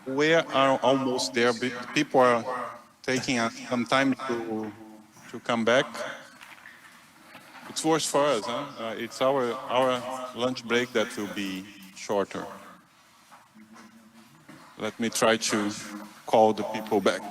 We are almost there. People are taking some time to come back. It's worse for us, huh? It's our lunch break that will be shorter. Let me try to call the people back.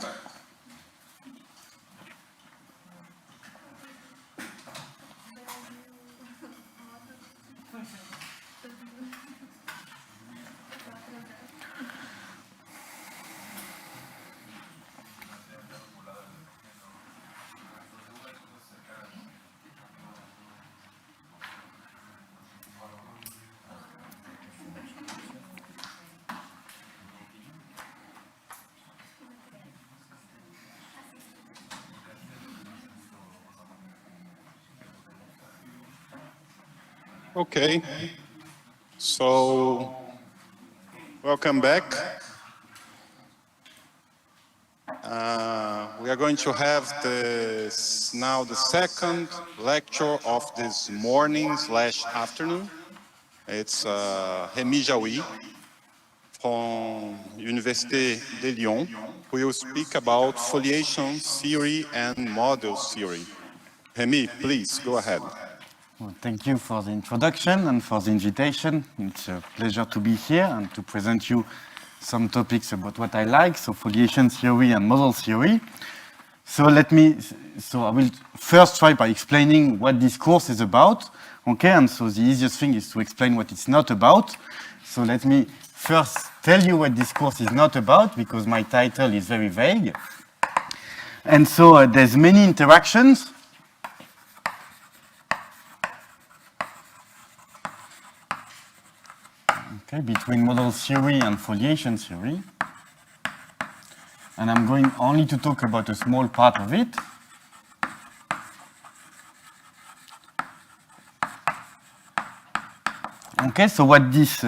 Okay, so welcome back. We are going to have now the second lecture of this morning/afternoon. It's Rémi Jaoui from Université de Lyon, who will speak about foliation theory and model theory. Rémi, please go ahead. Well, thank you for the introduction and for the invitation. It's a pleasure to be here and to present you some topics about what I like, so foliation theory and model theory. So I will first try by explaining what this course is about, okay? And so the easiest thing is to explain what it's not about. So let me first tell you what this course is not about, because my title is very vague. And so there's many interactions. Okay, between model theory and foliation theory. And I'm going only to talk about a small part of it. Okay, so what this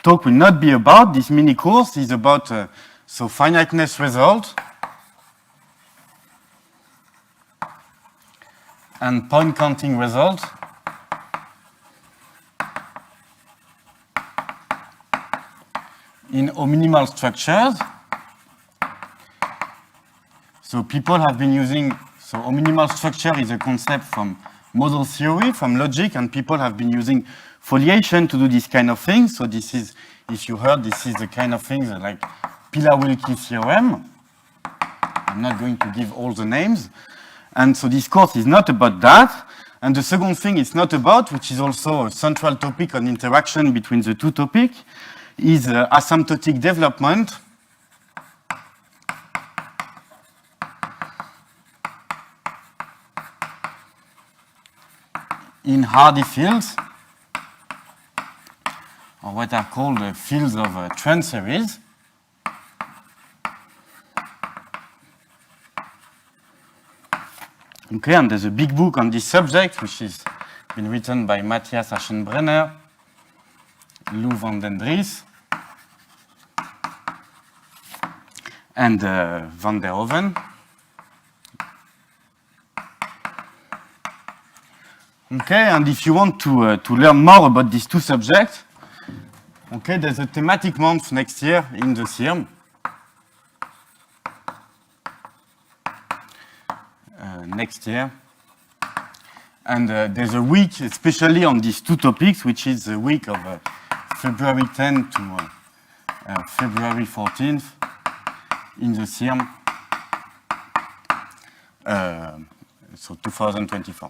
talk will not be about, this mini course, is about so finiteness result and point counting result in minimal structures. So people have been using, so minimal structure is a concept from model theory, from logic, and people have been using foliation to do this kind of thing. So this is, if you heard, this is the kind of things like Pila-Wilkie theorem. I'm not going to give all the names. And so this course is not about that. And the second thing it's not about, which is also a central topic on interaction between the two topics, is asymptotic development in Hardy fields, or what are called fields of trend series. Okay, and there's a big book on this subject, which has been written by Matthias Aschenbrenner, Lou van den Dries, and Van der Hoven. Okay, and if you want to learn more about these two subjects, okay, there's a thematic month next year in the CIRM. Next year. And there's a week especially on these two topics, which is the week of February 10th to February 14th in the CIRM, so 2024.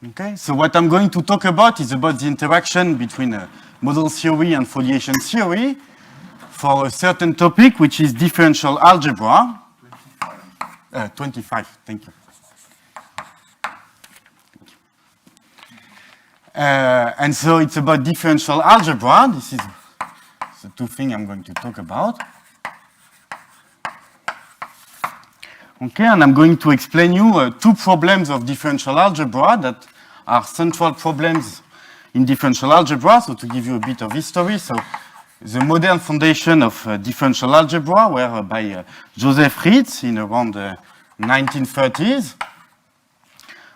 Okay, so what I'm going to talk about is about the interaction between model theory and foliation theory for a certain topic, which is differential algebra. 25, thank you. And so it's about differential algebra. This is the two things I'm going to talk about. Okay, and I'm going to explain you two problems of differential algebra that are central problems in differential algebra. So to give you a bit of history, so the modern foundation of differential algebra were by Joseph Ritz in around the 1930s.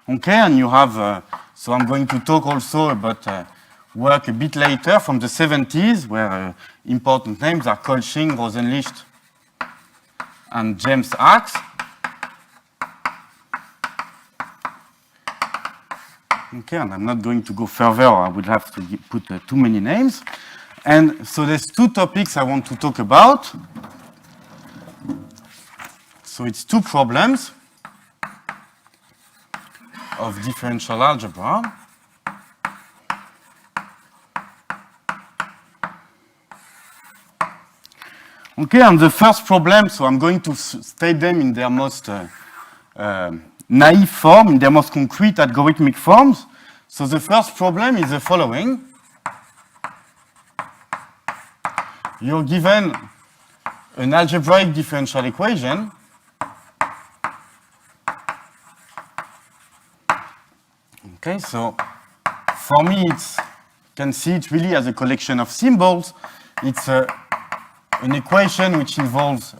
Okay, and you have, so I'm going to talk also about work a bit later from the 70s, where important names are Colching, Rosenlicht, and James Axe. Okay, and I'm not going to go further, or I would have to put too many names. And so there's two topics I want to talk about. So it's two problems of differential algebra. Okay, and the first problem, so I'm going to state them in their most naive form, in their most concrete algorithmic forms. So the first problem is the following. You're given an algebraic differential equation okay, so for me, you can see it really as a collection of symbols. It's an equation which involves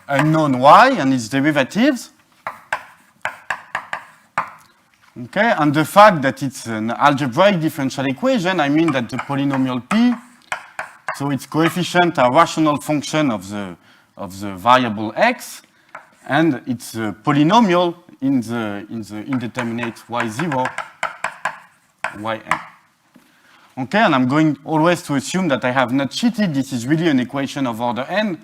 unknown y and its derivatives. Okay, and the fact that it's an algebraic differential equation, I mean that the polynomial p, so its coefficients are rational function of the variable x, and it's a polynomial in the indeterminate y0, yn. Okay, and I'm going always to assume that I have not cheated. This is really an equation of order n.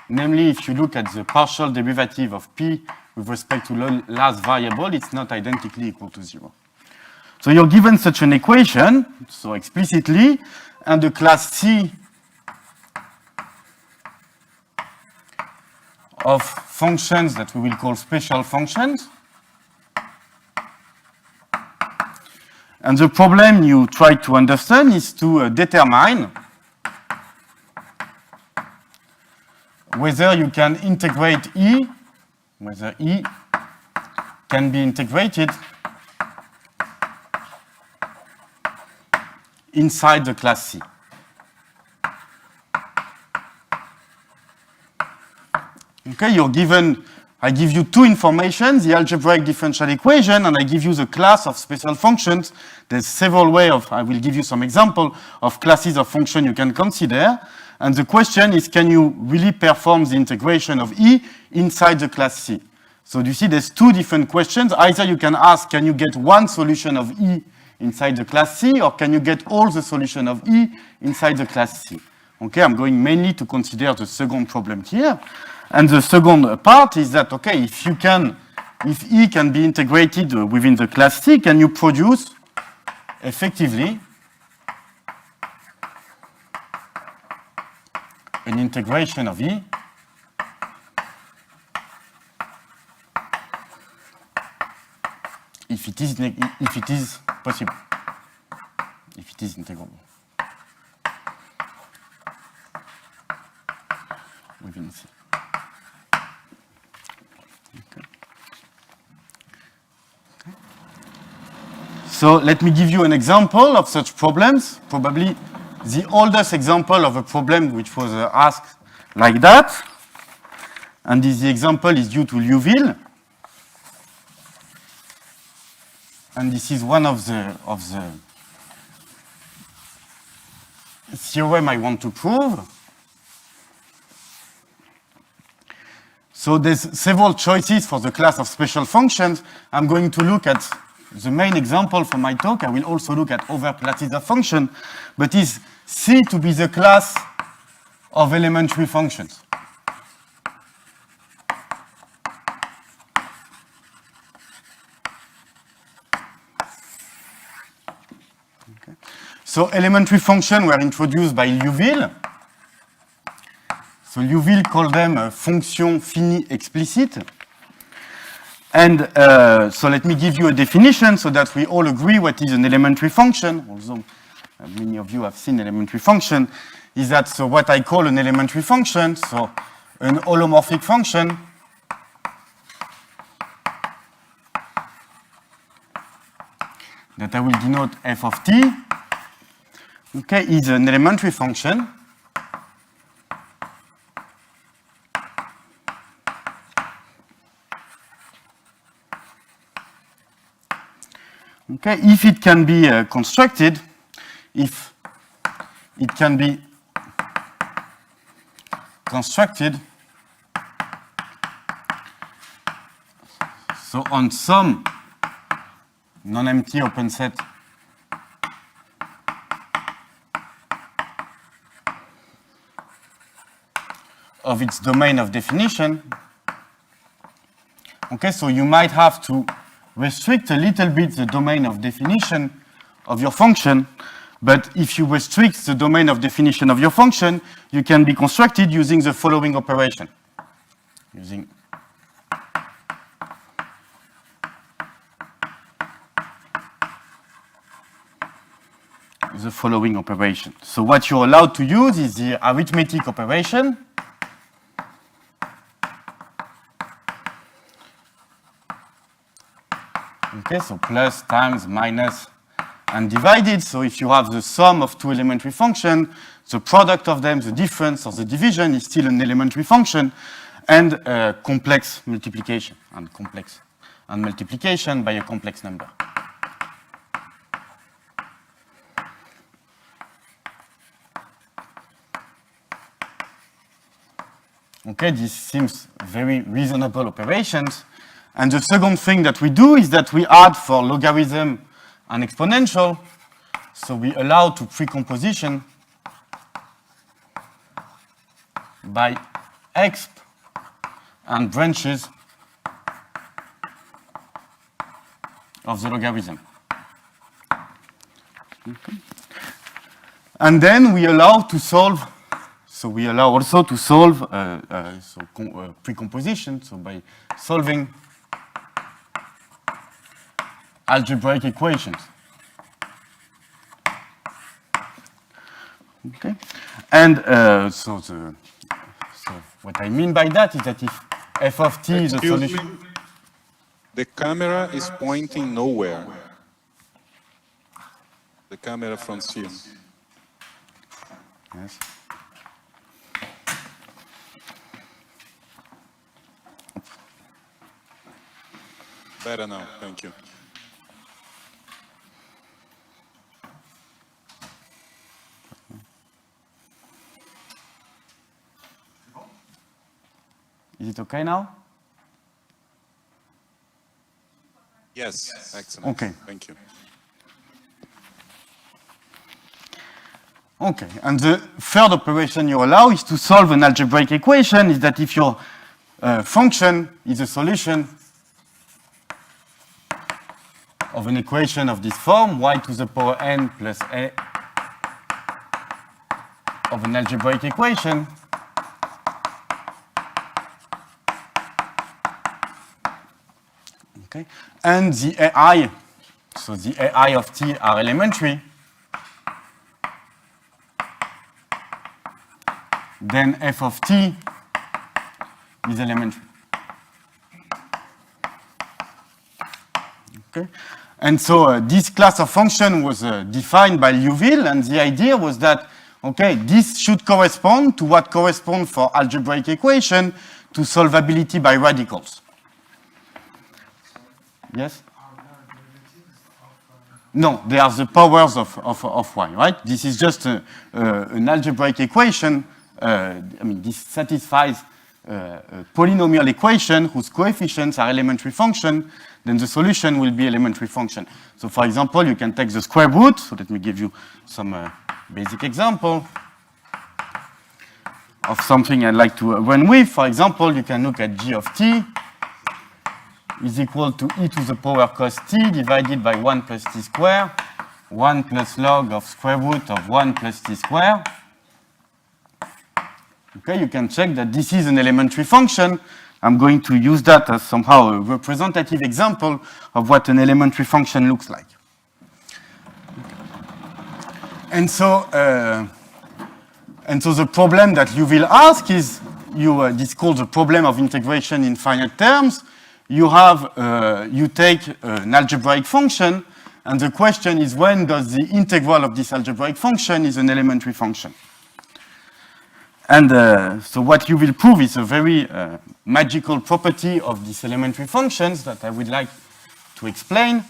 Namely, if you look at the partial derivative of p with respect to the last variable, it's not identically equal to 0. So you're given such an equation, so explicitly, and the class C of functions that we will call special functions. And the problem you try to understand is to determine whether you can integrate E, whether E can be integrated inside the class C. Okay, you're given, I give you two informations, the algebraic differential equation, and I give you the class of special functions. There's several ways of, I will give you some example of classes of function you can consider. And the question is, can you really perform the integration of E inside the class C? So you see there's two different questions. Either you can ask, can you get one solution of E inside the class C, or can you get all the solution of E inside the class C? Okay, I'm going mainly to consider the second problem here. And the second part is that, okay, if E can be integrated within the class C, can you produce effectively an integration of E if it is possible, if it is integrable within C. So let me give you an example of such problems, probably the oldest example of a problem which was asked like that. And the example is due to Liouville. And this is one of the theorem I want to prove. So there's several choices for the class of special functions. I'm going to look at the main example for my talk. I will also look at other classes of function, but is C to be the class of elementary functions? Okay. So elementary functions were introduced by Liouville. So Liouville called them fonctions finies explicites. And so let me give you a definition so that we all agree what is an elementary function, although many of you have seen elementary function, is that so what I call an elementary function, so an holomorphic function that I will denote f of t, okay, is an elementary function okay, if it can be constructed if it can be constructed so on some non-empty open set of its domain of definition. Okay, so you might have to restrict a little bit the domain of definition of your function, but if you restrict the domain of definition of your function, you can be constructed using the following operation. Using the following operation. So what you're allowed to use is the arithmetic operation. Okay, so plus, times, minus, and divided. So if you have the sum of two elementary functions, the product of them, the difference or the division is still an elementary function, and complex multiplication, and multiplication by a complex number. Okay, this seems very reasonable operations. And the second thing that we do is that we add for logarithm and exponential. So we allow to precomposition by exp and branches of the logarithm. Okay. And then we allow to solve, so we allow also to solve precomposition, so by solving algebraic equations. Okay, and so what I mean by that is that if f of t is a solution. The camera is pointing nowhere. The camera from here. Yes. Better now, thank you. Is it okay now? Yes, excellent. Okay. Thank you. Okay, and the third operation you allow is to solve an algebraic equation, is that if your function is a solution of an equation of this form, y to the power n plus a of an algebraic equation, okay, and the AI, so the AI of t are elementary, then f of t is elementary. Okay, and so this class of function was defined by Liouville, and the idea was that, okay, this should correspond to what corresponds for algebraic equation to solvability by radicals. Yes? No, they are the powers of y, right? This is just an algebraic equation. I mean, this satisfies a polynomial equation whose coefficients are elementary function, then the solution will be elementary function. So for example, you can take the square root. So let me give you some basic example of something I'd like to run with. For example, you can look at g of t is equal to e to the power cos t divided by 1 plus t squared, 1 plus log of square root of 1 plus t squared. Okay, you can check that this is an elementary function. I'm going to use that as somehow a representative example of what an elementary function looks like. And so the problem that you will ask is, this is called the problem of integration in finite terms. You have, you take an algebraic function, and the question is when does the integral of this algebraic function is an elementary function? And so what you will prove is a very magical property of these elementary functions that I would like to explain.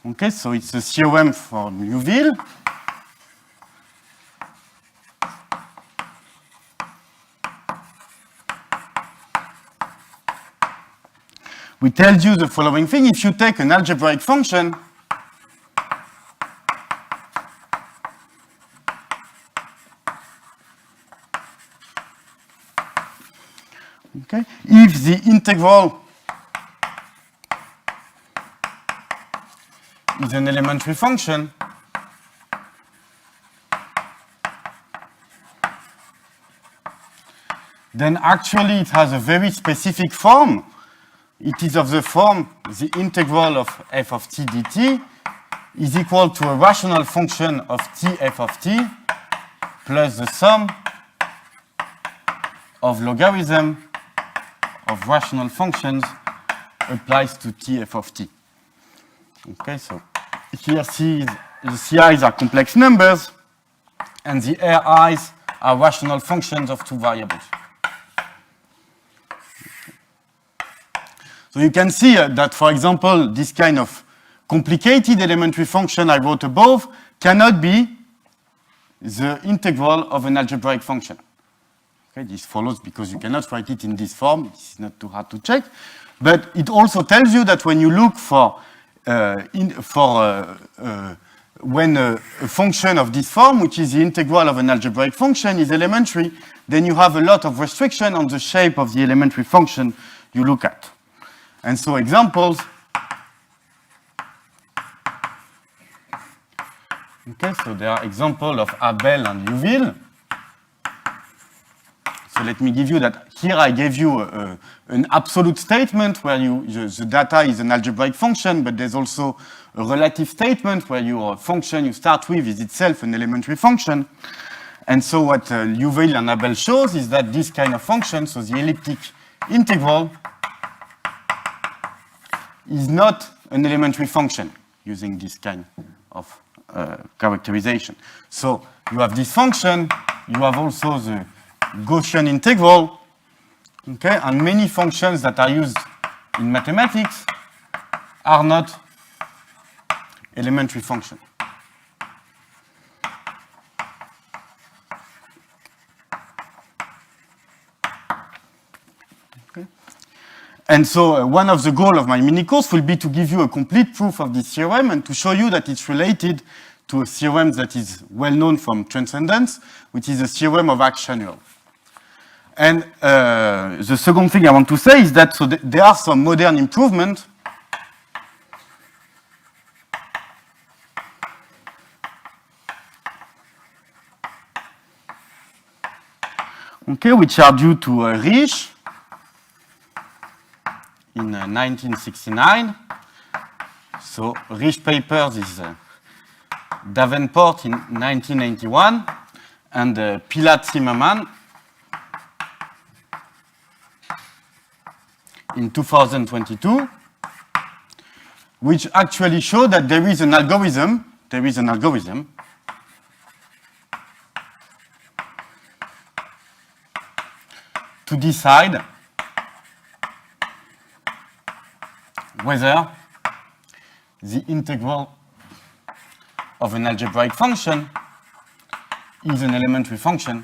Okay, so it's a theorem for Neuville. We tell you the following thing: if you take an algebraic function, okay, if the integral is an elementary function, then actually it has a very specific form. It is of the form the integral of f of t dt is equal to a rational function of t f of t plus the sum of logarithm of rational functions applies to t f of t. Okay, so here the ci's are complex numbers and the ri's are rational functions of two variables. So you can see that, for example, this kind of complicated elementary function I wrote above cannot be the integral of an algebraic function. Okay, this follows because you cannot write it in this form. This is not too hard to check. But it also tells you that when you look for when a function of this form, which is the integral of an algebraic function, is elementary, then you have a lot of restriction on the shape of the elementary function you look at. And so examples, okay, so there are examples of Abel and Neuville. So let me give you that. Here I gave you an absolute statement where the data is an algebraic function, but there's also a relative statement where your function you start with is itself an elementary function. And so what Neuville and Abel shows is that this kind of function, so the elliptic integral, is not an elementary function using this kind of characterization. So you have this function, you have also the Gaussian integral, okay, and many functions that are used in mathematics are not elementary functions. Okay. And so one of the goals of my mini course will be to give you a complete proof of this theorem and to show you that it's related to a theorem that is well known from transcendence, which is the theorem of Axe-Schanuel. And the second thing I want to say is that there are some modern improvements okay, which are due to Risch in 1969. So Risch papers is Davenport in 1981 and Pilat-Zimmermann in 2022, which actually show that there is an algorithm to decide whether the integral of an algebraic function is an elementary function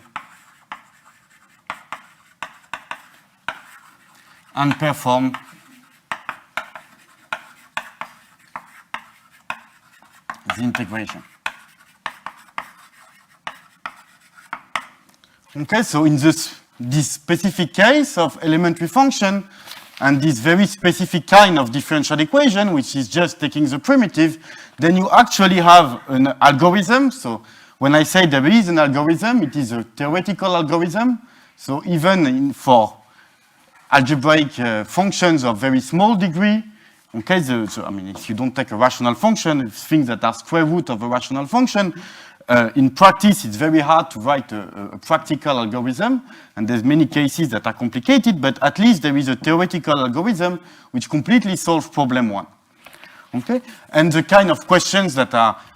and perform the integration. Okay, so in this specific case of elementary function and this very specific kind of differential equation, which is just taking the primitive, then you actually have an algorithm. So when I say there is an algorithm, it is a theoretical algorithm. So even for algebraic functions of very small degree, okay, so I mean, if you don't take a rational function, it's things that are square root of a rational function, in practice, it's very hard to write a practical algorithm, and there's many cases that are complicated, but at least there is a theoretical algorithm which completely solves problem one. Okay? And the kind of questions that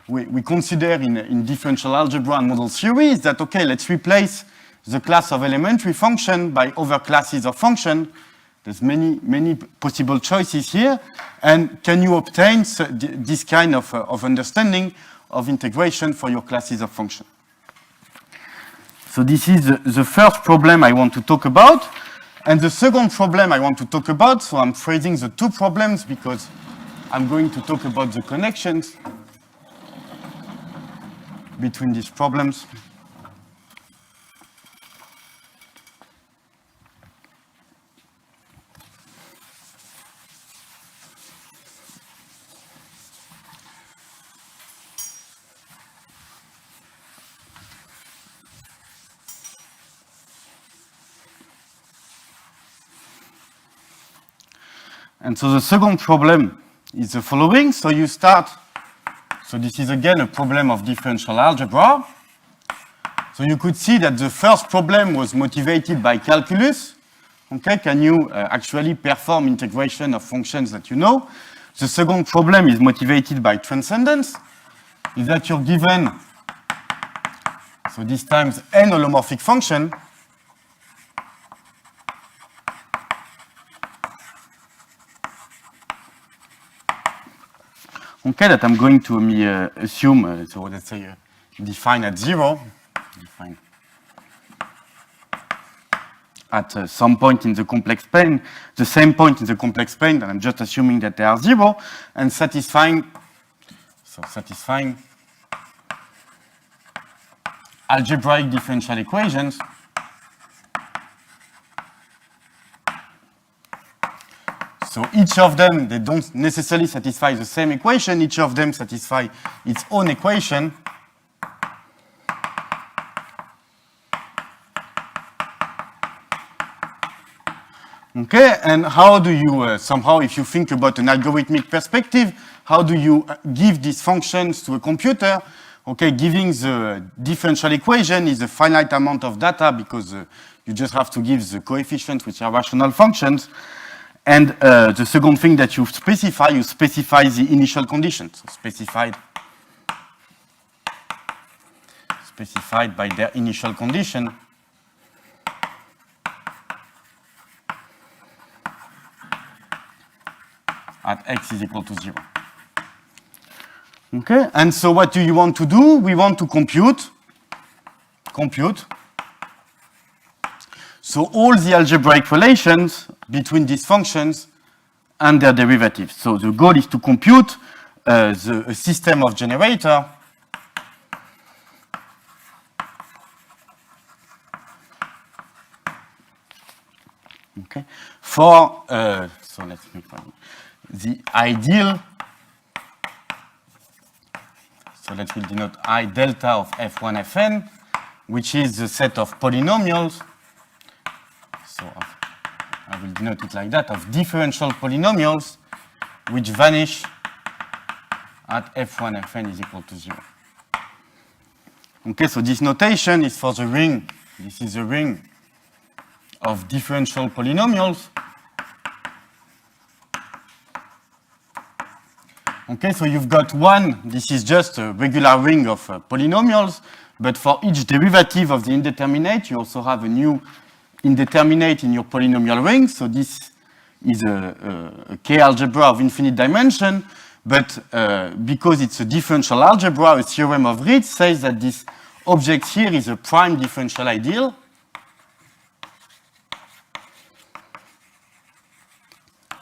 we consider in differential algebra and model theory is that, okay, let's replace the class of elementary function by other classes of function, There's many possible choices here. And can you obtain this kind of understanding of integration for your classes of function? So this is the first problem I want to talk about. And the second problem I want to talk about, so I'm phrasing the two problems because I'm going to talk about the connections between these problems. And so the second problem is the following. So you start, so this is again a problem of differential algebra. So you could see that the first problem was motivated by calculus. Okay, can you actually perform integration of functions that you know? The second problem is motivated by transcendence. Is that you're given, so this times n holomorphic function. Okay, that I'm going to assume, so let's say define at 0, define at some point in the complex plane, the same point in the complex plane, and I'm just assuming that they are 0, and satisfying algebraic differential equations So each of them, they don't necessarily satisfy the same equation. Each of them satisfy its own equation. Okay, and how do you, somehow, if you think about an algorithmic perspective, how do you give these functions to a computer? Okay, giving the differential equation is a finite amount of data because you just have to give the coefficients, which are rational functions. And the second thing that you specify the initial conditions, so specified by their initial condition. At x is equal to 0. Okay, and so what do you want to do? We want to compute. So all the algebraic relations between these functions and their derivatives. So the goal is to compute a system of generator okay, for, so let's make the ideal, so that will denote I delta of f1 fn, which is the set of polynomials, so I will denote it like that, of differential polynomials which vanish at f1 fn is equal to 0. Okay, so this notation is for the ring, this is a ring of differential polynomials. Okay, so you've got one, this is just a regular ring of polynomials, but for each derivative of the indeterminate, you also have a new indeterminate in your polynomial ring. So this is a K-algebra of infinite dimension, but because it's a differential algebra, a theorem of Ritz says that this object here is a prime differential ideal.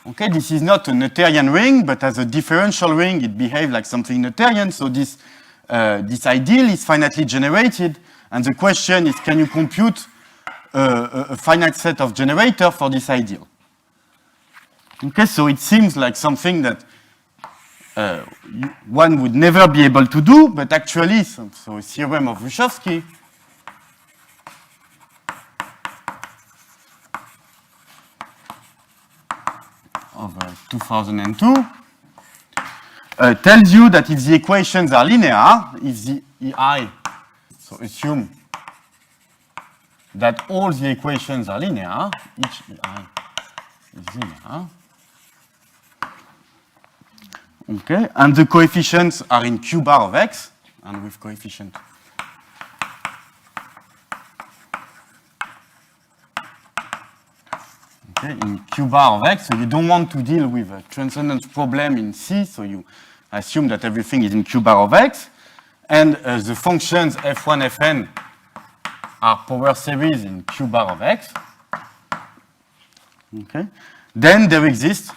Okay, this is not a Noetherian ring, but as a differential ring, it behaves like something Noetherian. So this ideal is finitely generated, and the question is, can you compute a finite set of generator for this ideal? Okay, so it seems like something that one would never be able to do, but actually, so a theorem of Reshevsky of 2002 tells you that if the equations are linear, if the EI, so assume that all the equations are linear, each EI is linear, okay, and the coefficients are in Q bar of x, and with coefficient okay, in Q bar of X. So you don't want to deal with a transcendence problem in C, so you assume that everything is in Q bar of X. And the functions F1, Fn are power series in Q bar of X. Okay. Then there exists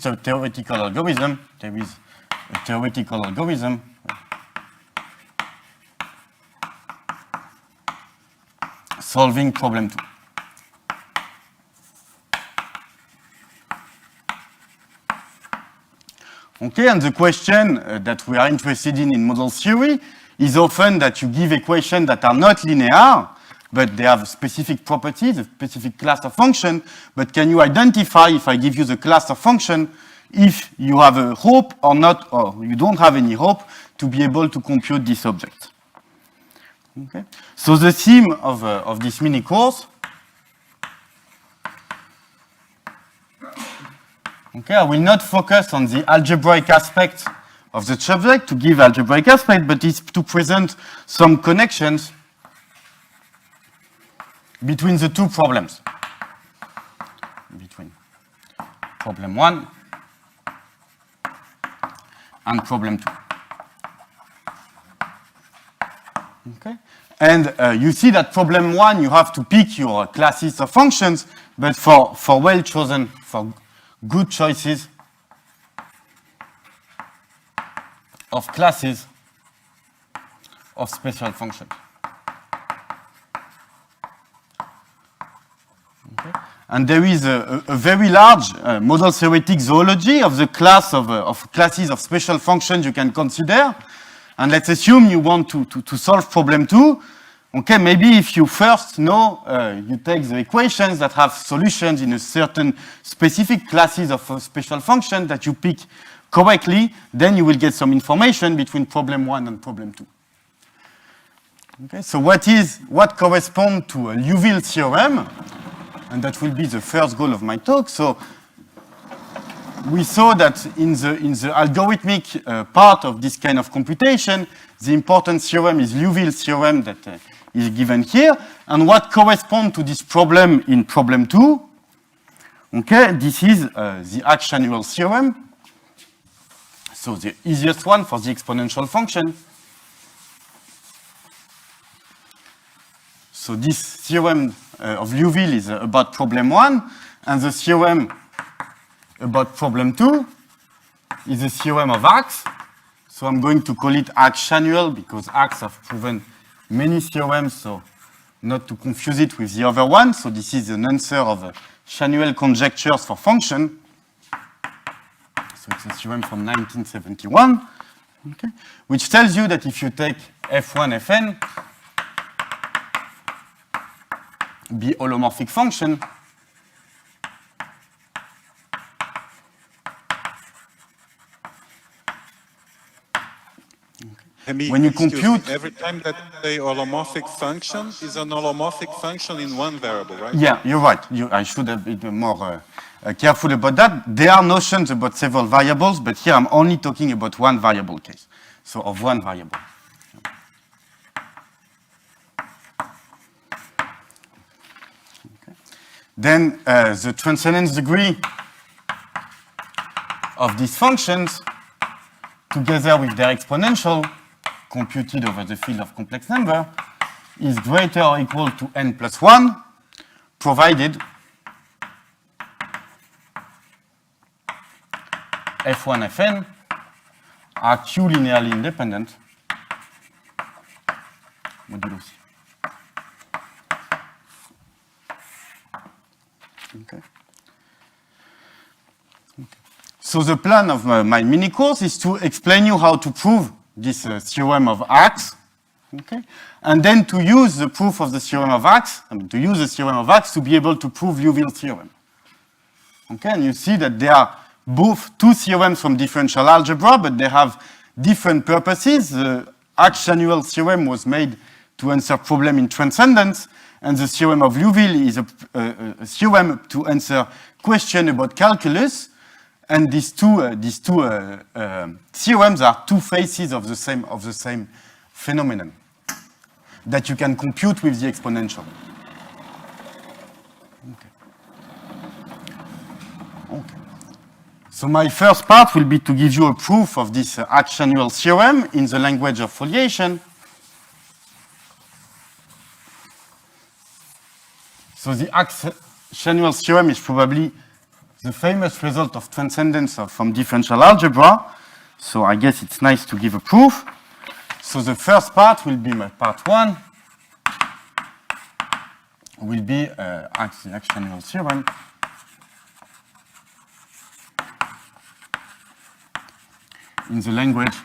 a theoretical algorithm. There is a theoretical algorithm solving problem 2. Okay, and the question that we are interested in model theory is often that you give equations that are not linear, but they have specific properties, a specific class of function. But can you identify, if I give you the class of function, if you have a hope or not, or you don't have any hope to be able to compute this object? Okay. So the theme of this mini course, okay, I will not focus on the algebraic aspect of the subject to give algebraic aspect, but it's to present some connections between the two problems, between problem 1 and problem 2. Okay? And you see that problem 1, you have to pick your classes of functions, but for well-chosen, for good choices of classes of special functions. Okay. And there is a very large model theoretic zoology of the class of classes of special functions you can consider. And let's assume you want to solve problem 2. Okay, maybe if you first know, you take the equations that have solutions in a certain specific classes of special functions that you pick correctly, then you will get some information between problem 1 and problem 2. Okay, so what corresponds to a Liouville theorem? And that will be the first goal of my talk. So we saw that in the algorithmic part of this kind of computation, the important theorem is Liouville theorem that is given here. And what corresponds to this problem in problem 2? Okay, this is the Axe-Chanuel theorem. So the easiest one for the exponential function. So this theorem of Liouville is about problem 1, and the theorem about problem 2 is the theorem of Axe. So I'm going to call it Axe-Chanuel because Axe have proven many theorems, so not to confuse it with the other one. So this is an answer of Chanuel conjectures for function. So it's a theorem from 1971, okay, which tells you that if you take F1, Fn, be holomorphic function, when you compute, every time that a holomorphic function is an holomorphic function in one variable, right? Yeah, you're right. I should have been more careful about that. There are notions about several variables, but here I'm only talking about one variable case. So of one variable. Okay. Then the transcendence degree of these functions, together with their exponential, computed over the field of complex number, is greater or equal to n plus 1, provided F1, Fn are Q linearly independent modulo C. Okay. So the plan of my mini course is to explain you how to prove this theorem of Axe, okay, and then to use the proof of the theorem of Axe, to use the theorem of Axe to be able to prove Liouville theorem. Okay, and you see that there are both two theorems from differential algebra, but they have different purposes. The Axe-Chanuel theorem was made to answer problem in transcendence, and the theorem of Liouville is a theorem to answer question about calculus. And these two theorems are two faces of the same phenomenon that you can compute with the exponential. Okay. So my first part will be to give you a proof of this actionual theorem in the language of foliation. So the actionual theorem is probably the famous result of transcendence from differential algebra. So I guess it's nice to give a proof. So the first part will be my part 1, will be the actionual theorem. In the language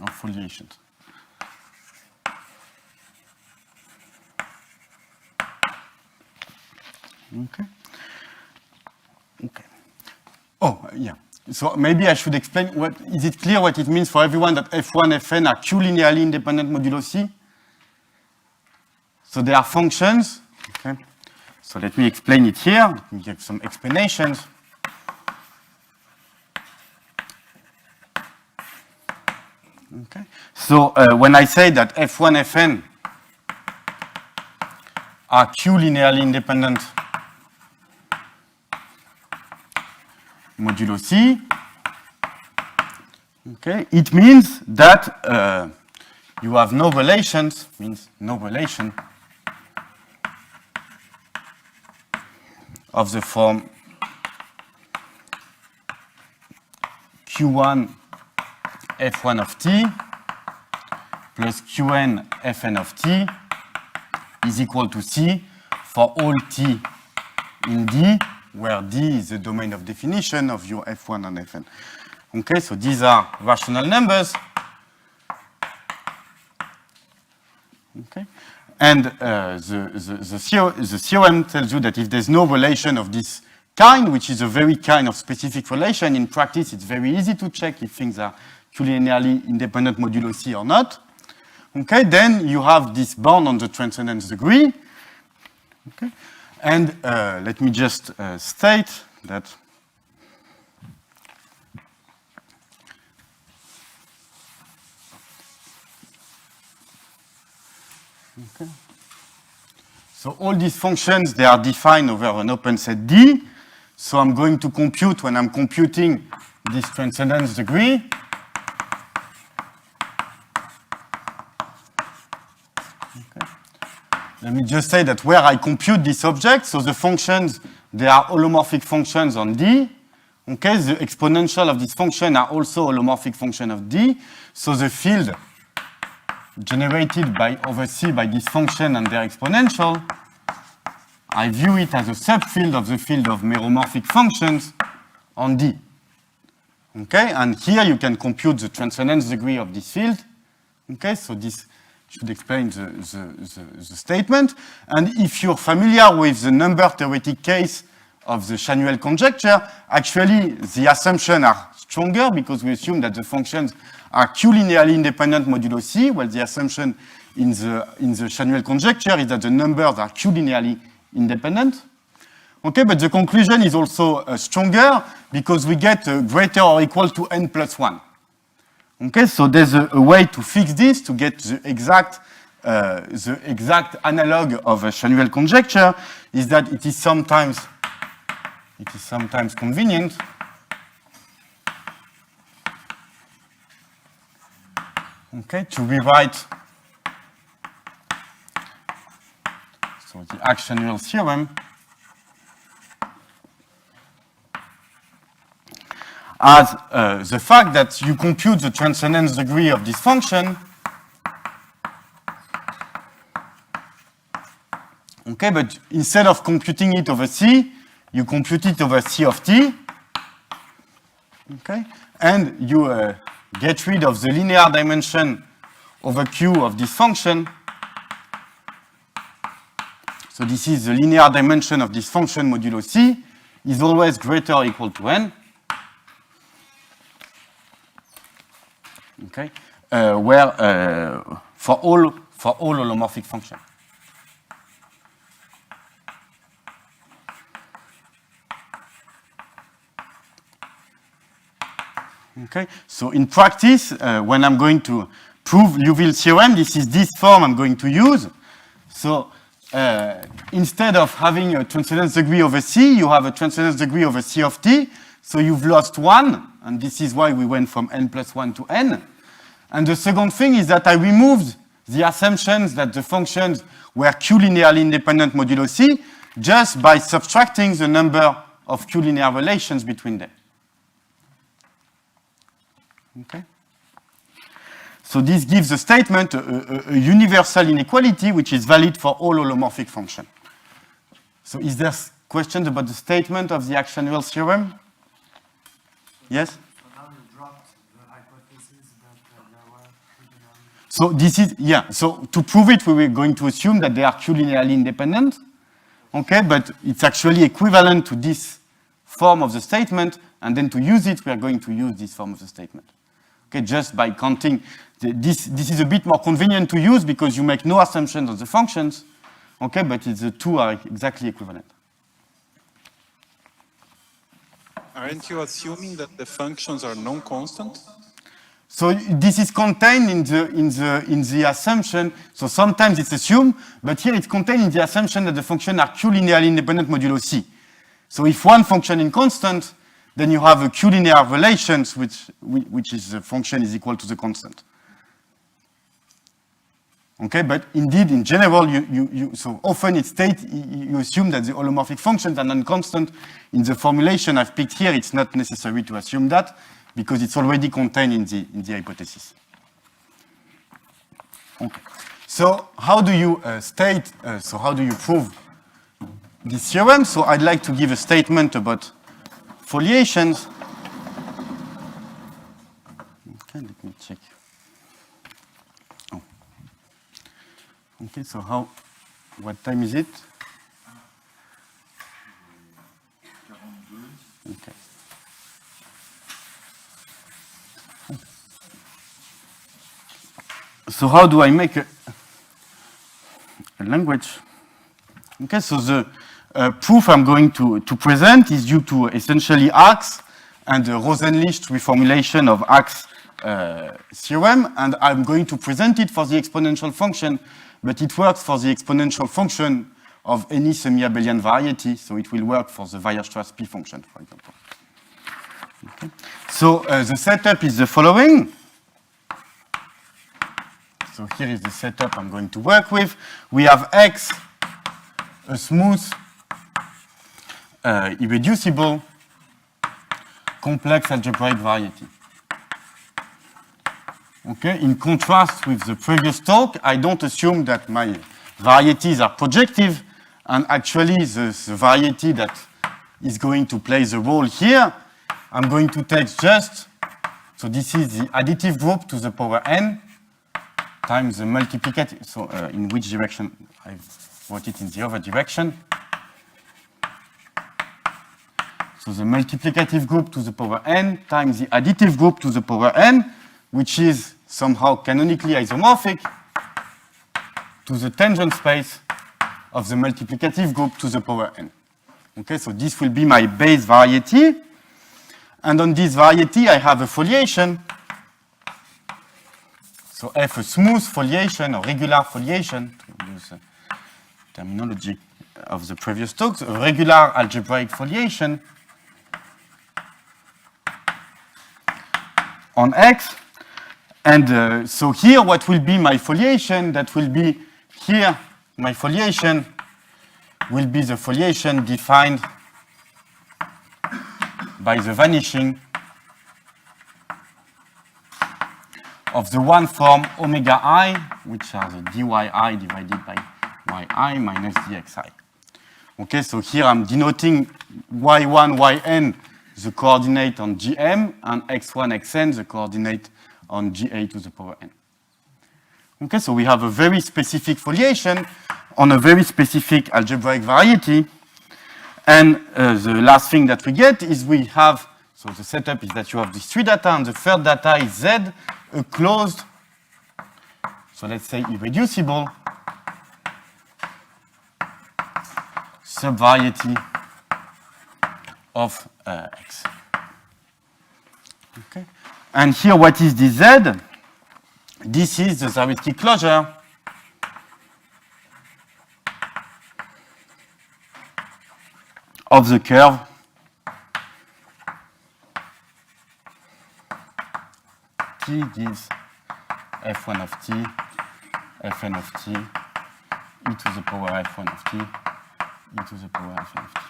of foliations. Okay. Okay. Oh, yeah. So maybe I should explain what, is it clear what it means for everyone that F1, Fn are Q linearly independent modulo C? So they are functions. Okay. So let me explain it here. Let me give some explanations. Okay. So when I say that F1, Fn are Q linearly independent modulo C, okay, it means that you have no relations, means no relation of the form Q1 F1 of t plus Qn Fn of t is equal to C for all t in D, where D is the domain of definition of your F1 and Fn. Okay, so these are rational numbers. Okay, and the theorem tells you that if there's no relation of this kind, which is a very kind of specific relation, in practice it's very easy to check if things are Q-linearly independent modulo C or not. Okay, then you have this bound on the transcendence degree. Okay, and let me just state that okay. So all these functions, they are defined over an open set D. So I'm going to compute, when I'm computing this transcendence degree, let me just say that where I compute this object, so the functions, they are holomorphic functions on D. Okay, the exponential of this function are also holomorphic function of D. So the field generated by over C by this function and their exponential, I view it as a subfield of the field of meromorphic functions on D. Okay, and here you can compute the transcendence degree of this field. Okay, so this should explain the statement. And if you're familiar with the number theoretic case of the Chanuel conjecture, actually the assumptions are stronger because we assume that the functions are Q-linearly independent modulo C, while the assumption in the Chanuel conjecture is that the numbers are Q-linearly independent. Okay, but the conclusion is also stronger because we get greater or equal to n plus 1. Okay, so there's a way to fix this to get the exact analog of a Chanuel conjecture is that it is sometimes convenient okay, to rewrite so the actionual theorem as the fact that you compute the transcendence degree of this function, okay, but instead of computing it over C, you compute it over C of t, okay, and you get rid of the linear dimension over Q of this function. So this is the linear dimension of this function modulo C is always greater or equal to n. Okay, where for all holomorphic functions. Okay, so in practice, when I'm going to prove Liouville theorem, this is this form I'm going to use. So instead of having a transcendence degree over C, you have a transcendence degree over C of t. So you've lost 1, and this is why we went from n plus 1 to n. And the second thing is that I removed the assumptions that the functions were Q linearly independent modulo C just by subtracting the number of Q linear relations between them. Okay? So this gives a statement, a universal inequality, which is valid for all holomorphic functions. So is there questions about the statement of the Action-Wells theorem? Yes? So now you dropped the hypothesis that there were Q-linearly. So this is, yeah, so to prove it, we were going to assume that they are Q-linearly independent, okay, but it's actually equivalent to this form of the statement, and then to use it, we are going to use this form of the statement. Okay, just by counting, this is a bit more convenient to use because you make no assumptions on the functions, okay, but the two are exactly equivalent. Aren't you assuming that the functions are non-constant? So this is contained in the assumption. So sometimes it's assumed, but here it's contained in the assumption that the functions are Q linearly independent modulo C. So if one function is constant, then you have a Q linear relations, which is the function is equal to the constant. Okay, but indeed, in general, so often it's you assume that the holomorphic functions are non-constant. In the formulation I've picked here, it's not necessary to assume that because it's already contained in the hypothesis. Okay. So how do you how do you prove this theorem? So I'd like to give a statement about foliations. Okay, let me check. Oh. Okay, so what time is it? Okay. So how do I make a language? Okay, so the proof I'm going to present is due to essentially Axe and the Rosenlicht reformulation of Axe theorem, and I'm going to present it for the exponential function, but it works for the exponential function of any semi-abelian variety, so it will work for the Weierstrass P function, for example. Okay. So the setup is the following. So here is the setup I'm going to work with. We have X, a smooth, irreducible, complex algebraic variety. Okay, in contrast with the previous talk, I don't assume that my varieties are projective, and actually the variety that is going to play the role here, I'm going to take just, so this is the additive group to the power n times the multiplicative, so in which direction? I wrote it in the other direction. So the multiplicative group to the power n times the additive group to the power n, which is somehow canonically isomorphic to the tangent space of the multiplicative group to the power n. Okay, so this will be my base variety. And on this variety, I have a foliation. So F, a smooth foliation or regular foliation, to use the terminology of the previous talks, a regular algebraic foliation on X. And so here, what will be my foliation? That will be here, my foliation will be the foliation defined by the vanishing of the one form omega I, which are the dyi divided by yi minus dxi. Okay, so here I'm denoting y1, yn, the coordinate on gm, and x1, xn, the coordinate on ga to the power n. Okay, so we have a very specific foliation on a very specific algebraic variety. And the last thing that we get is we have, so the setup is that you have these three data, and the third data is Z, a closed, so let's say irreducible, subvariety of X. Okay. And here, what is the Z? This is the Zariski closure of the curve t gives f1 of t, fn of t, e to the power f1 of t, e to the power fn of t.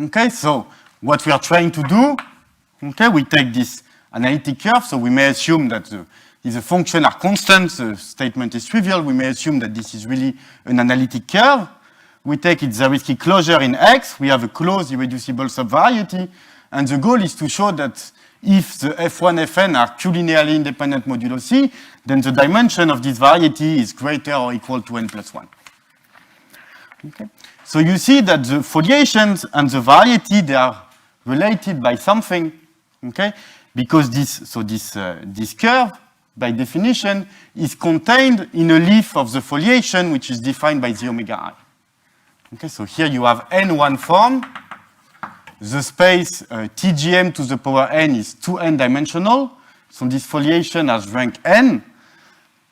Okay, so what we are trying to do, okay, we take this analytic curve, so we may assume that if the functions are constant, the statement is trivial, we may assume that this is really an analytic curve. We take its Zariski closure in X, we have a closed irreducible subvariety, and the goal is to show that if the F1, Fn are Q-linearly independent modulo C, then the dimension of this variety is greater or equal to n plus 1. Okay. So you see that the foliations and the variety, they are related by something, okay? Because this curve, by definition, is contained in a leaf of the foliation, which is defined by the omega I. Okay, so here you have n1 form. The space tgm to the power n is 2n dimensional. So this foliation has rank n.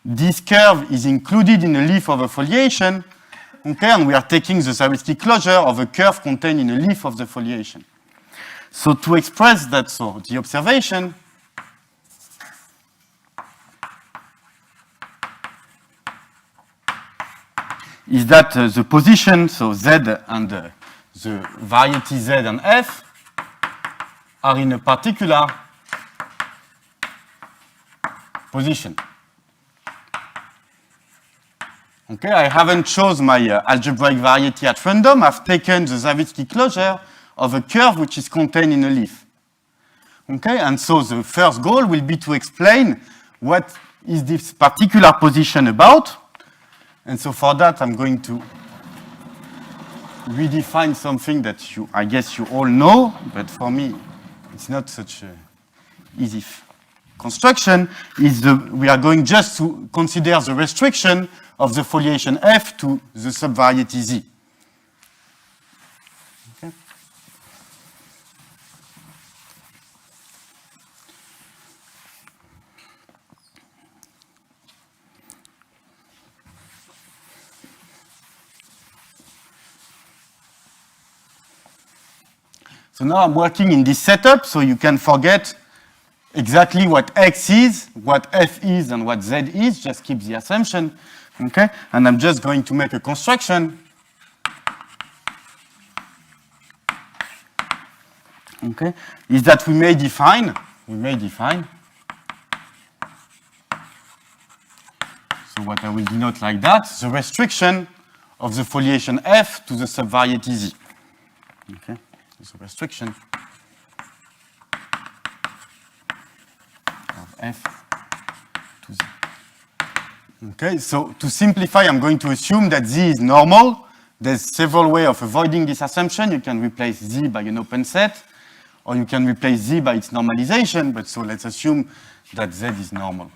This curve is included in a leaf of a foliation. Okay, and we are taking the Zariski closure of a curve contained in a leaf of the foliation. So to express that, so the observation is that the position, so Z and the variety Z and F are in a particular position. Okay, I haven't chosen my algebraic variety at random. I've taken the Zariski closure of a curve which is contained in a leaf. Okay, and so the first goal will be to explain what is this particular position about. And so for that, I'm going to redefine something that I guess you all know, but for me, it's not such an easy construction. We are going just to consider the restriction of the foliation F to the subvariety Z. Okay. So now I'm working in this setup, so you can forget exactly what X is, what F is, and what Z is. Just keep the assumption. Okay, and I'm just going to make a construction. Okay, is that we may define. So what I will denote like that, the restriction of the foliation F to the subvariety Z. Okay, so restriction of F to Z. Okay, so to simplify, I'm going to assume that Z is normal. There's several ways of avoiding this assumption. You can replace Z by an open set, or you can replace Z by its normalization, but so let's assume that Z is normal.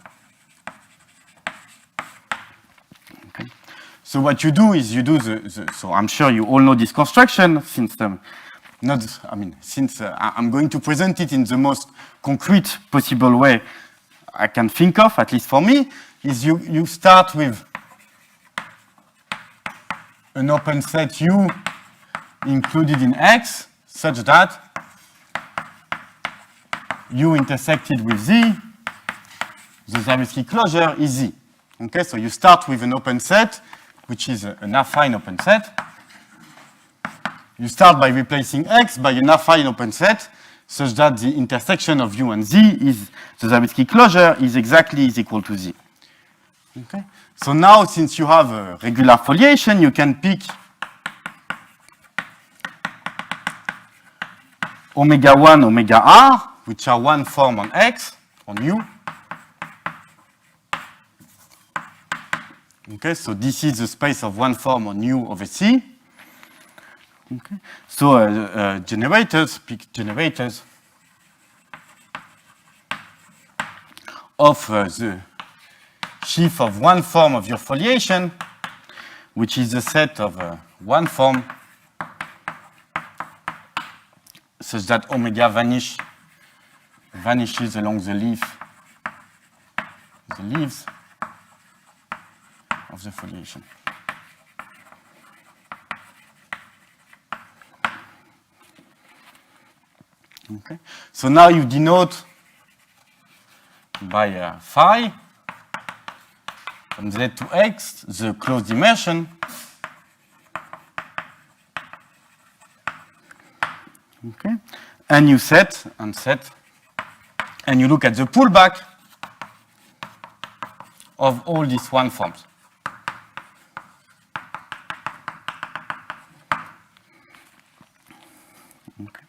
Okay. So what you do is you do so I'm sure you all know this construction, since I'm going to present it in the most concrete possible way I can think of, at least for me, is you start with an open set U included in X such that U intersected with Z, the Zariski closure is Z. Okay, so you start with an open set, which is an affine open set. You start by replacing X by an affine open set, such that the intersection of U and Z is, the Zariski closure is equal to Z. Okay. So now, since you have a regular foliation, you can pick omega 1, omega R, which are one form on X, on U. Okay, so this is the space of one form on U over C. Okay. So generators, pick generators of the sheaf of one form of your foliation, which is the set of one form such that omega vanishes along the leaves of of the foliation. Okay. So now you denote by phi from z to x the closed immersion. Okay. And you set, and you look at the pullback of all these one forms. Okay.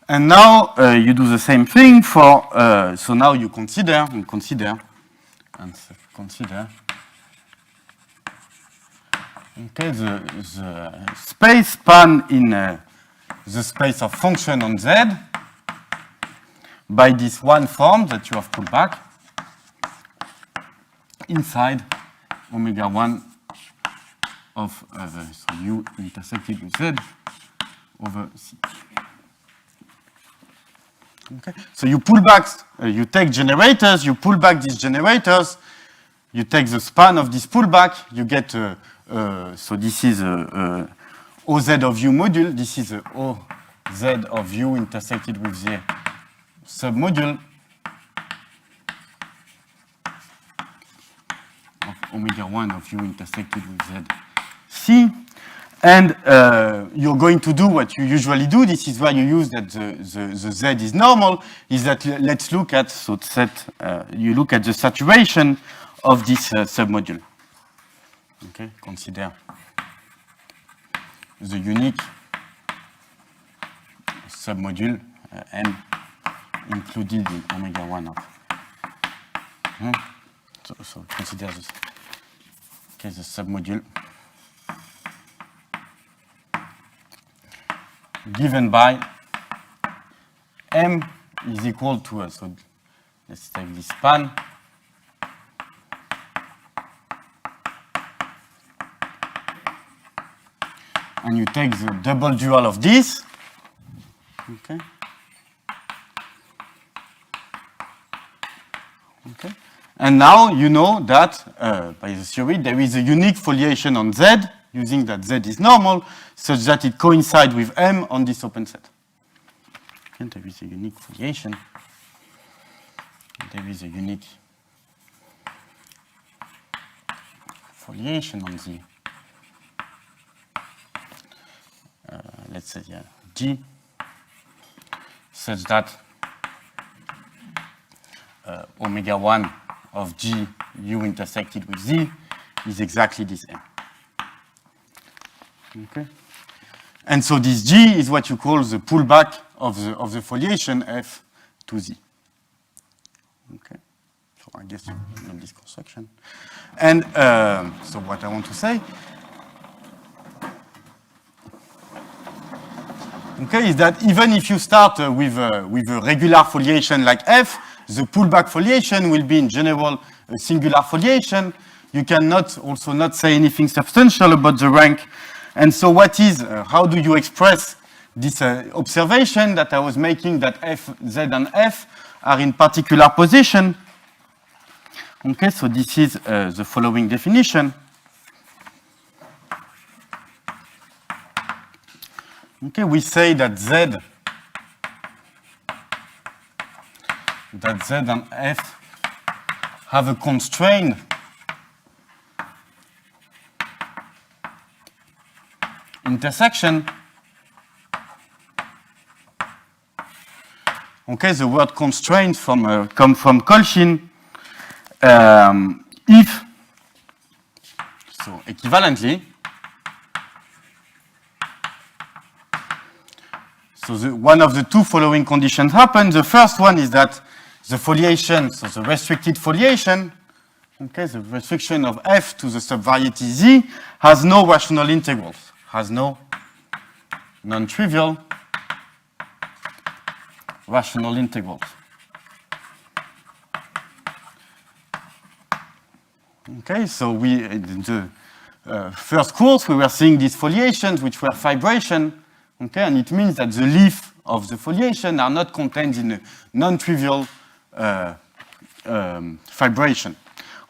And now you do the same thing for, so now you consider, okay, the space span in the space of function on Z by this one form that you have pulled back inside omega 1 of so U intersected with Z over C. Okay. So you pull back, you take generators, you pull back these generators, you take the span of this pullback, you get, so this is OZ of U module, this is OZ of U intersected with the submodule of omega 1 of U intersected with Z C. And you're going to do what you usually do. This is why you use that the Z is normal, is that let's look at, so set, you look at the saturation of this submodule. Okay, consider the unique submodule M included in omega 1 of. So consider this, okay, the submodule given by M is equal to, so let's take this span, and you take the double dual of this, okay, okay, and now you know that by the theory there is a unique foliation on Z using that Z is normal, such that it coincides with M on this open set. And there is a unique foliation. There is a unique foliation on the, let's say, G, such that omega 1 of G U intersected with Z is exactly this M. Okay. And so this G is what you call the pullback of the foliation F to Z. Okay. So I guess you know this construction. And so what I want to say, okay, is that even if you start with a regular foliation like F, the pullback foliation will be in general a singular foliation. You cannot also not say anything substantial about the rank. And so what is, how do you express this observation that I was making that F, Z, and F are in particular position? Okay, so this is the following definition. Okay, we say that Z and F have a constraint intersection. Okay, the word constraint come from Kolchin. If, so equivalently, so one of the two following conditions happen. The first one is that the foliation, so the restricted foliation, okay, the restriction of F to the subvariety Z has no rational integrals, has no non-trivial rational integrals. Okay, so we, in the first course, we were seeing these foliations, which were fibration, okay, and it means that the leaf of the foliation are not contained in a non-trivial fibration.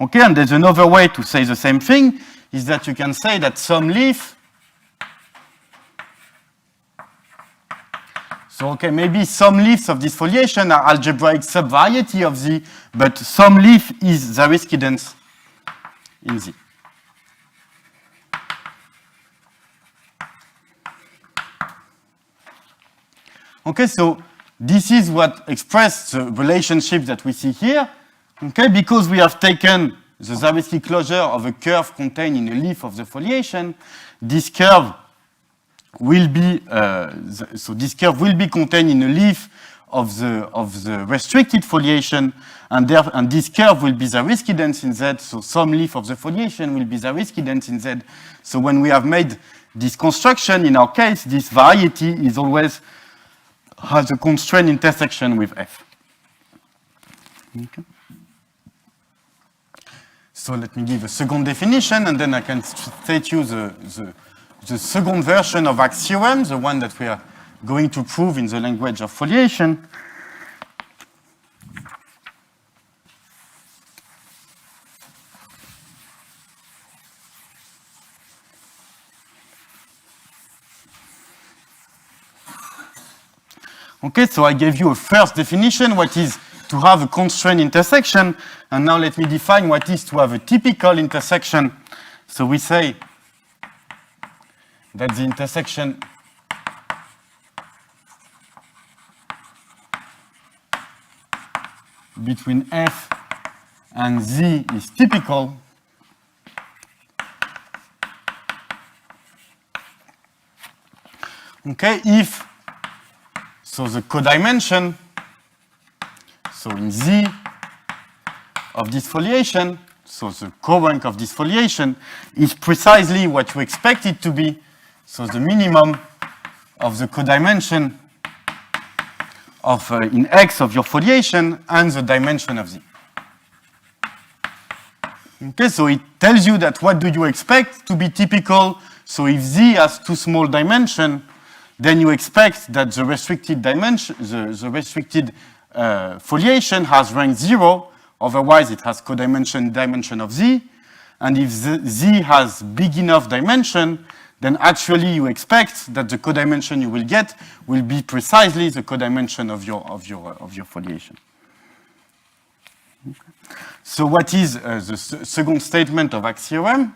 Okay, and there's another way to say the same thing, is that you can say that some leaf, so okay, maybe some leaves of this foliation are algebraic subvariety of Z, but some leaf is Zariski-dense in Z. Okay, so this is what expresses the relationship that we see here. Okay, because we have taken the Zariski closure of a curve contained in a leaf of the foliation, this curve will be this curve will be contained in a leaf of the restricted foliation, and this curve will be Zariski-dense in Z. So some leaf of the foliation will be Zariski-dense in Z. So when we have made this construction, in our case, this variety is always has a constraint intersection with F. Okay. So let me give a second definition, and then I can state you the second version of Axe theorem, the one that we are going to prove in the language of foliation. Okay, so I gave you a first definition, what is to have a constraint intersection, and now let me define what is to have a typical intersection. So we say that the intersection between F and Z is typical okay, if so the codimension, so in Z of this foliation, so the co-rank of this foliation is precisely what you expect it to be, so the minimum of the codimension of in X of your foliation and the dimension of Z. Okay, so it tells you that what do you expect to be typical. So if Z has too small dimension, then you expect that the restricted dimension, the restricted foliation has rank 0, otherwise it has dimension of Z. And if Z has big enough dimension, then actually you expect that the codimension you will get will be precisely the codimension of your foliation. Okay. So what is the second statement of Axe theorem?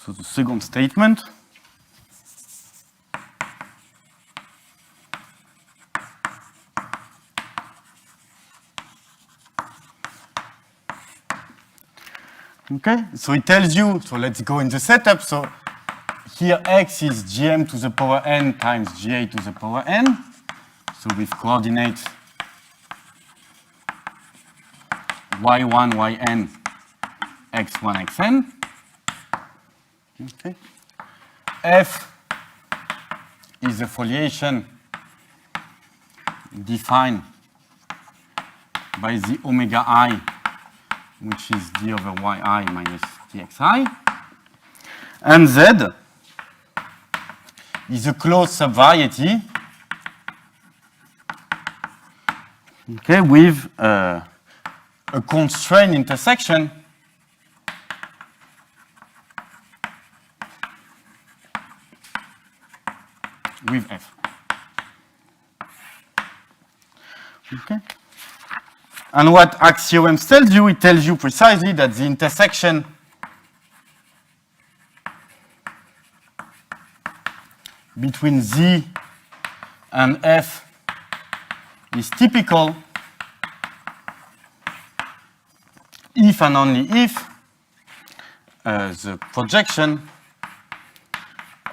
So the second statement okay, so it tells you, so let's go in the setup. So here X is Gm to the power n times Ga to the power n. So with coordinates y1, yn, x1, xn. Okay. F is the foliation defined by the omega I, which is d over yi minus dxi. And Z is a closed subvariety, okay, with a constraint intersection with F. Okay. And what Axe theorem tells you, it tells you precisely that the intersection between Z and F is typical if and only if the projection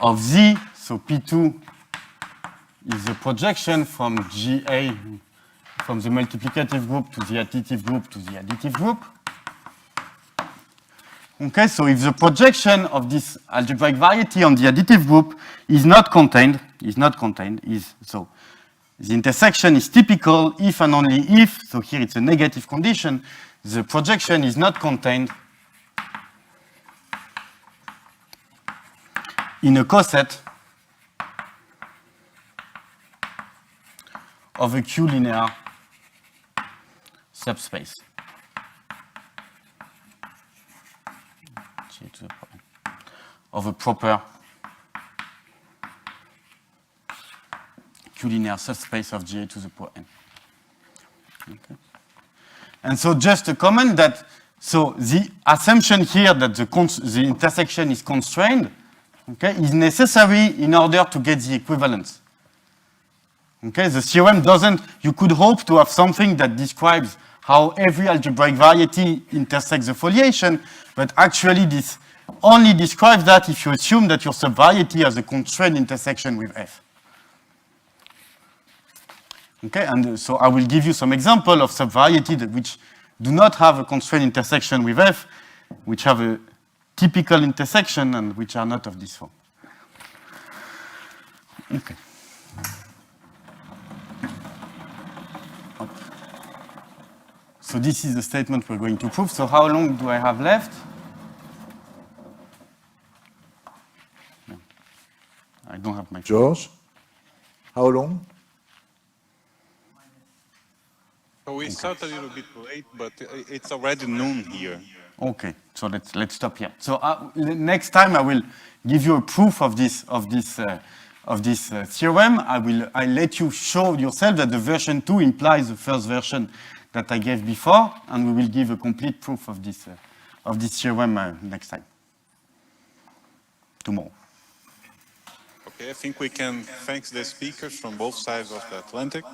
of Z, so P2 is the projection from GA, from the multiplicative group to the additive group to the additive group. Okay, so if the projection of this algebraic variety on the additive group is not contained, so the intersection is typical if and only if, so here it's a negative condition, the projection is not contained in a coset of a Q-linear subspace. G to the power n. Of a proper Q-linear subspace of Ga to the power n. Okay. And so just a comment that, so the assumption here that the intersection is constrained, okay, is necessary in order to get the equivalence. Okay, the theorem doesn't, you could hope to have something that describes how every algebraic variety intersects the foliation, but actually this only describes that if you assume that your subvariety has a constrained intersection with F. Okay, and so I will give you some example of subvariety which do not have a constrained intersection with F, which have a typical intersection and which are not of this form. Okay. So this is the statement we're going to prove. So how long do I have left? No. I don't have my... George, how long? So we start a little bit late, but it's already noon here. Okay, so let's stop here. So next time I will give you a proof of this theorem. I'll let you show yourself that the version 2 implies the first version that I gave before, and we will give a complete proof of this theorem next time, tomorrow. Okay, I think we can thank the speakers from both sides of the Atlantic.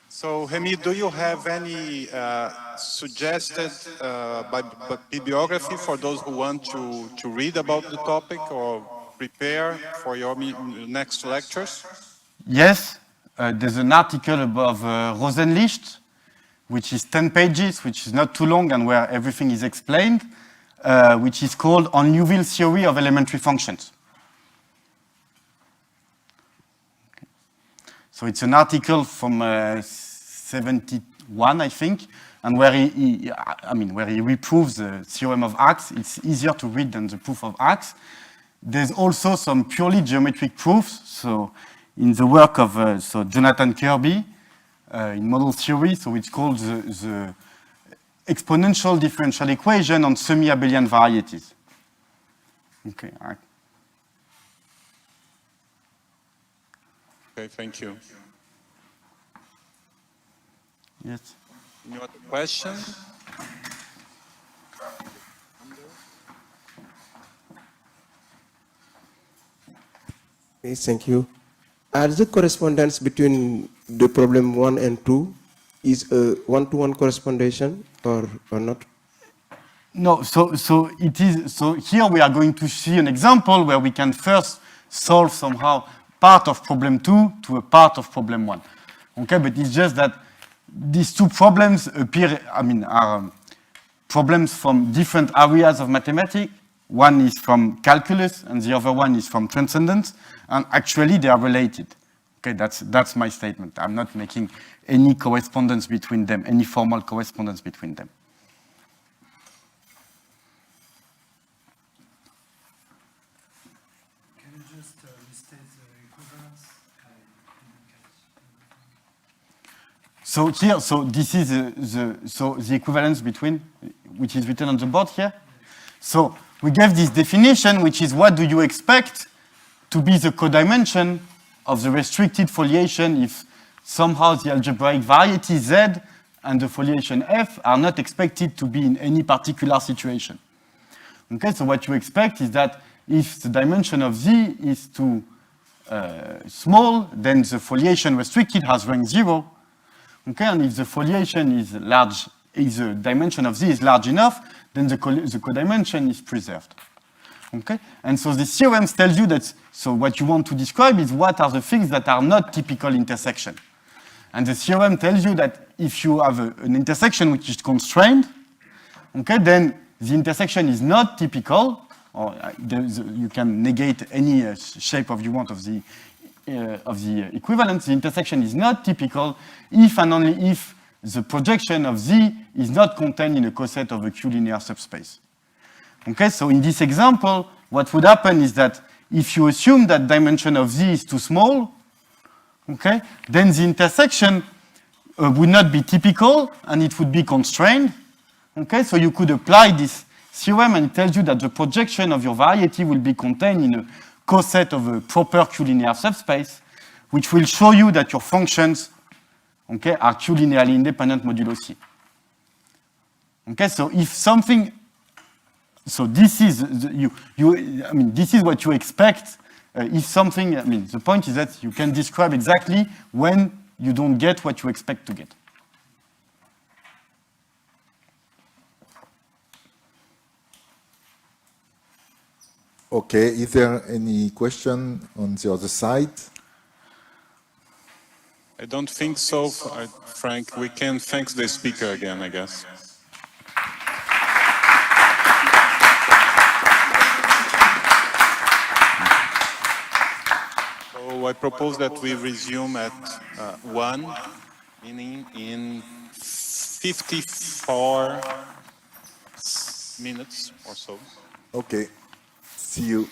So, Remy, do you have any suggested bibliography for those who want to read about the topic or prepare for your next lectures? Yes, there's an article above Rosenlicht, which is 10 pages, which is not too long and where everything is explained, which is called On Liouville Theory of Elementary Functions. Okay. So it's an article from 71, I think, and where he reproves the theorem of Axe. It's easier to read than the proof of Axe. There's also some purely geometric proofs. So in the work of Jonathan Kirby in model theory, so it's called the exponential differential equation on semi-abelian varieties. Okay. Okay, thank you. Yes. Any other question? Yes, thank you. Are the correspondence between the problem 1 and 2 is a one-to-one correspondence or not? No, so it is. So here we are going to see an example where we can first solve somehow part of problem 2 to a part of problem 1. Okay, but it's just that these two problems appear, are problems from different areas of mathematics. One is from calculus and the other one is from transcendence, and actually they are related. Okay, that's my statement. I'm not making any correspondence between them, any formal correspondence between them. Can you just restate the equivalence? So here, so this is the equivalence between, which is written on the board here. So we gave this definition, which is what do you expect to be the codimension of the restricted foliation if somehow the algebraic variety Z and the foliation F are not expected to be in any particular situation. Okay, so what you expect is that if the dimension of Z is too small, then the foliation restricted has rank 0. Okay, and if the foliation is large, if the dimension of Z is large enough, then the codimension is preserved. Okay, and so the theorem tells you that, so what you want to describe is what are the things that are not typical intersection. And the theorem tells you that if you have an intersection which is constrained, okay, then the intersection is not typical, or you can negate any shape of you want of the equivalence. The intersection is not typical if and only if the projection of Z is not contained in a coset of a Q-linear subspace. Okay, so in this example, what would happen is that if you assume that dimension of Z is too small, okay, then the intersection would not be typical and it would be constrained. Okay, so you could apply this theorem and it tells you that the projection of your variety will be contained in a coset of a proper Q-linear subspace, which will show you that your functions, okay, are Q-linearly independent modulo C. Okay, so if something, so this is this is what you expect. If something, the point is that you can describe exactly when you don't get what you expect to get. Okay, is there any question on the other side? I don't think so, Frank. We can thank the speaker again, I guess. So I propose that we resume at 1, meaning in 54 minutes or so. Okay, see you.